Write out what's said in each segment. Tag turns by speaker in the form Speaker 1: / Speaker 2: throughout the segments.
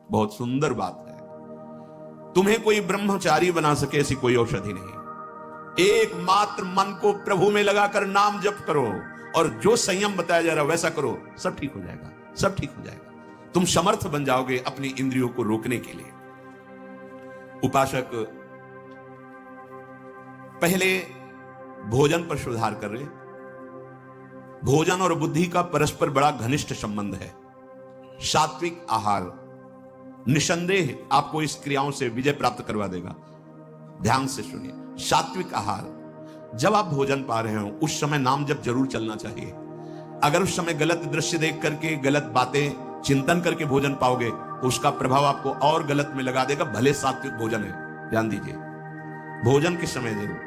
Speaker 1: बहुत सुंदर बात है। तुम्हें कोई ब्रह्मचारी बना सके ऐसी कोई औषधि नहीं। एकमात्र मन को प्रभु में लगाकर नाम जप करो और जो संयम बताया जा रहा है वैसा करो, सब ठीक हो जाएगा, सब ठीक हो जाएगा। तुम समर्थ बन जाओगे अपनी इंद्रियों को रोकने के लिए। उपासक पहले भोजन पर सुधार कर रहे। भोजन और बुद्धि का परस्पर बड़ा घनिष्ठ संबंध है। सात्विक आहार निसंदेह आपको इस क्रियाओं से विजय प्राप्त करवा देगा। ध्यान से सुनिए, सात्विक आहार, जब आप भोजन पा रहे हो उस समय नाम जप जरूर चलना चाहिए। अगर उस समय गलत दृश्य देख करके, गलत बातें चिंतन करके भोजन पाओगे तो उसका प्रभाव आपको और गलत में लगा देगा, भले सात्विक भोजन है। ध्यान दीजिए, भोजन के समय जरूर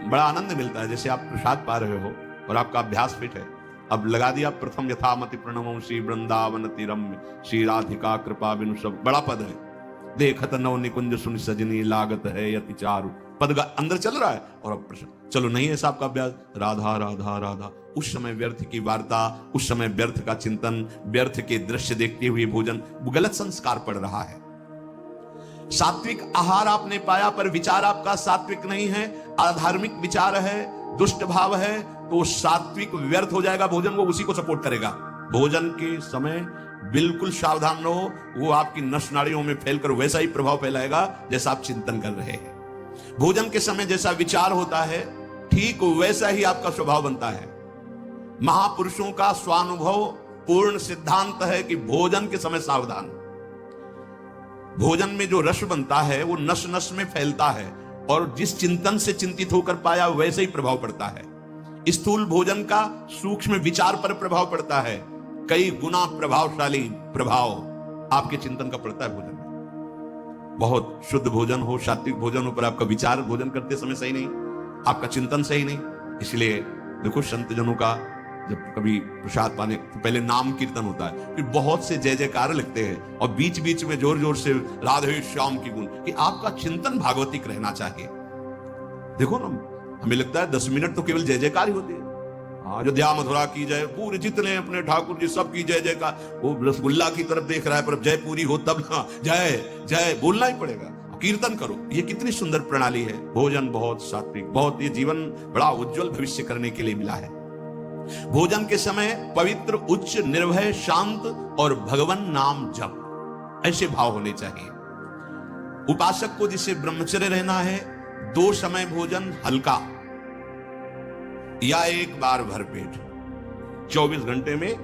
Speaker 1: बड़ा आनंद मिलता है। जैसे आप प्रसाद पा रहे हो और आपका अभ्यास फिट है, अब लगा दिया प्रथम यथामति प्रणमो श्री वृंदावन रम्य श्री राधिका कृपा बिनु सब, बड़ा पद है। देखत नव निकुंज सुन सजनी लागत है यति चारु, पद का अंदर चल रहा है और अब प्रश्न चलो नहीं है साहब का अभ्यास, राधा राधा राधा। उस समय व्यर्थ की वार्ता, उस समय व्यर्थ का चिंतन, व्यर्थ के दृश्य देखते हुए भोजन, गलत संस्कार पड़ रहा है। सात्विक आहार आपने पाया पर विचार आपका सात्विक नहीं है, अधार्मिक विचार है, दुष्ट भाव है, तो सात्विक व्यर्थ हो जाएगा। भोजन वो उसी को सपोर्ट करेगा। भोजन के समय बिल्कुल सावधान रहो, वो आपकी नस नाड़ियों में फैलकर वैसा ही प्रभाव फैलाएगा जैसा आप चिंतन कर रहे हैं। भोजन के समय जैसा विचार होता है ठीक वैसा ही आपका स्वभाव बनता है। महापुरुषों का स्वानुभव पूर्ण सिद्धांत है कि भोजन के समय सावधान। भोजन में जो रस बनता है वो नस नस में फैलता है और जिस चिंतन से चिंतित होकर पाया वैसे ही प्रभाव पड़ता है। स्थूल भोजन का सूक्ष्म विचार पर प्रभाव पड़ता है, कई गुना प्रभावशाली प्रभाव आपके चिंतन का पड़ता है भोजन में। बहुत शुद्ध भोजन हो, सात्विक भोजन हो, पर आपका विचार भोजन करते समय सही नहीं, आपका चिंतन सही नहीं। इसलिए देखो संत जनों का जब कभी प्रसाद पाने तो पहले नाम कीर्तन होता है, फिर बहुत से जय जयकार लिखते हैं और बीच बीच में जोर जोर से राधे श्याम की गुण, कि आपका चिंतन भागवतिक रहना चाहिए। देखो ना, हमें लगता है 10 मिनट तो केवल जय जयकार ही होती है। अयोध्या मथुरा की जय, पूरे जितने अपने ठाकुर जी सब की जय जयकार। वो रसगुल्ला की तरफ देख रहा है पर जय पूरी हो तब ना जय जय बोलना ही पड़ेगा, कीर्तन करो। ये कितनी सुंदर प्रणाली है। भोजन बहुत सात्विक, बहुत, ये जीवन बड़ा उज्जवल भविष्य करने के लिए मिला है। भोजन के समय पवित्र, उच्च, निर्भय, शांत और भगवान नाम जप, ऐसे भाव होने चाहिए। उपासक को जिसे ब्रह्मचर्य रहना है, 2 समय भोजन हल्का या 1 बार भरपेट, 24 घंटे में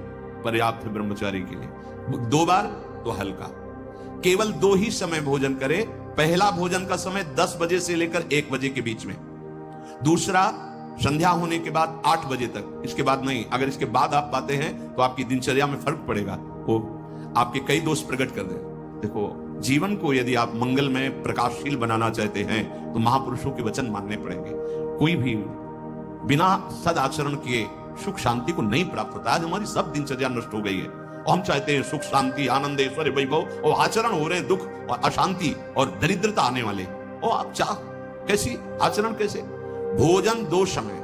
Speaker 1: पर्याप्त है ब्रह्मचारी के लिए। 2 बार तो हल्का, केवल 2 ही समय भोजन करे। पहला भोजन का समय 10 बजे से लेकर 1 बजे के बीच में, दूसरा संध्या होने के बाद 8 बजे तक, इसके बाद नहीं। अगर इसके बाद आप पाते हैं तो आपकी दिनचर्या में फर्क पड़ेगा, वो आपके कई दोष प्रकट कर दे। देखो, जीवन को यदि आप मंगलमय प्रकाशशील बनाना चाहते हैं तो महापुरुषों के वचन मानने पड़ेंगे। कोई भी बिना सद आचरण किए सुख शांति को नहीं प्राप्त होता। आज हमारी सब दिनचर्या नष्ट हो गई है और हम चाहते हैं सुख शांति आनंद ऐश्वर्य वैभव, और आचरण हो रहे हैं दुख और अशांति और दरिद्रता आने वाले। और आप चाह कैसी आचरण, कैसे? भोजन 2 समय,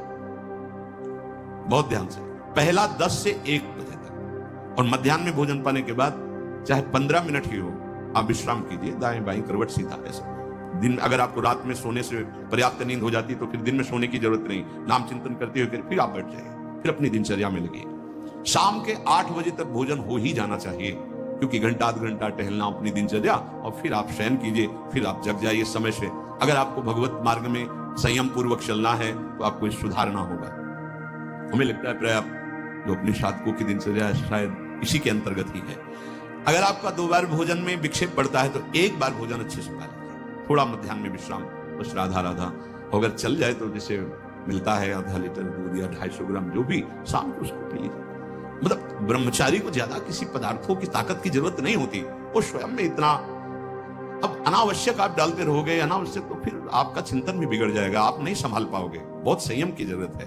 Speaker 1: बहुत ध्यान से, पहला 10 से 1 बजे तक, और मध्याह्न में भोजन पाने के बाद चाहे 15 मिनट ही हो आप विश्राम कीजिए, दाएं बाएं करवट सीधा ऐसे। दिन अगर आपको रात में सोने से पर्याप्त नींद हो जाती तो फिर दिन में सोने की जरूरत नहीं, नाम चिंतन करते हुए फिर आप बैठ जाइए, फिर अपनी दिनचर्या में लगिए। शाम के 8 बजे तक भोजन हो ही जाना चाहिए, क्योंकि घंटा आध घंटा टहलना अपनी दिनचर्या, और फिर आप शयन कीजिए, फिर आप जग जाइए समय से। अगर आपको भगवत मार्ग में संयम पूर्वक चलना है तो आपको सुधारना होगा। हमें लगता है पर्याप्त जो अपने साधकों की दिनचर्या शायद इसी के अंतर्गत ही है। अगर आपका 2 बार भोजन में विक्षेप पड़ता है तो 1 बार भोजन अच्छे से खा लीजिए, थोड़ा मध्याह्न में विश्राम, बस राधा राधा। अगर चल जाए तो जैसे मिलता है आधा लीटर दूध या 250 ग्राम जो भी, शाम को उसको पी लीजिए। मतलब ब्रह्मचारी को ज्यादा किसी पदार्थों की ताकत की जरूरत नहीं होती, वो स्वयं में इतना। अब अनावश्यक आप डालते रहोगे, अनावश्यक, तो फिर आपका चिंतन भी बिगड़ जाएगा, आप नहीं संभाल पाओगे। बहुत संयम की जरूरत है।